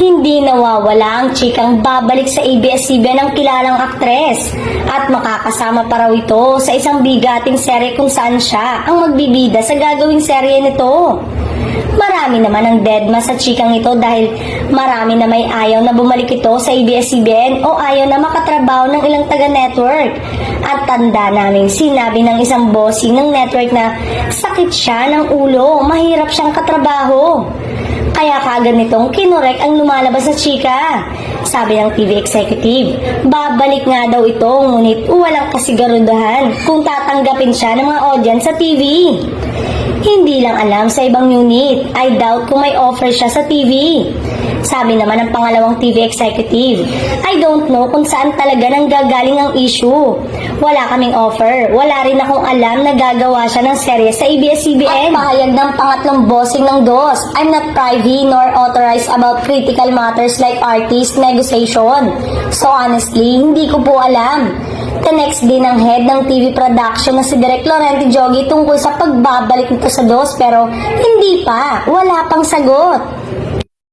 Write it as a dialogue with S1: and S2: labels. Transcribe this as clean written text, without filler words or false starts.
S1: Hindi nawawala ang chikang babalik sa ABS-CBN ng kilalang aktres at makakasama pa raw ito sa isang bigating serye kung saan siya ang magbibida sa gagawing serye nito. Marami naman ang deadma sa chikang ito dahil marami na may ayaw na bumalik ito sa ABS-CBN o ayaw na makatrabaho ng ilang taga-network. At tanda namin sinabi ng isang bossing ng network na sakit siya ng ulo, mahirap siyang katrabaho. Kaya kaagad nitong kinorek ang lumalabas na chika. Sabi ng TV executive, babalik nga daw ito ngunit walang kasiguruduhan kung tatanggapin siya ng mga audience sa TV. Hindi lang alam sa ibang unit, I doubt kung may offer siya sa TV. Sabi naman ng pangalawang TV executive, I don't know kung saan talaga nang gagaling ang issue. Wala kaming offer, wala rin akong alam na gagawa siya ng serye sa ABS-CBN. At pahayag ng pangatlong bossing ng DOS, I'm not privy nor authorized about critical matters like artist negotiation. So honestly, hindi ko po alam. The next day ng head ng TV production na si Direk Laurenti Jogi tungkol sa pagbabalik nito sa DOS pero hindi pa, wala pang sagot.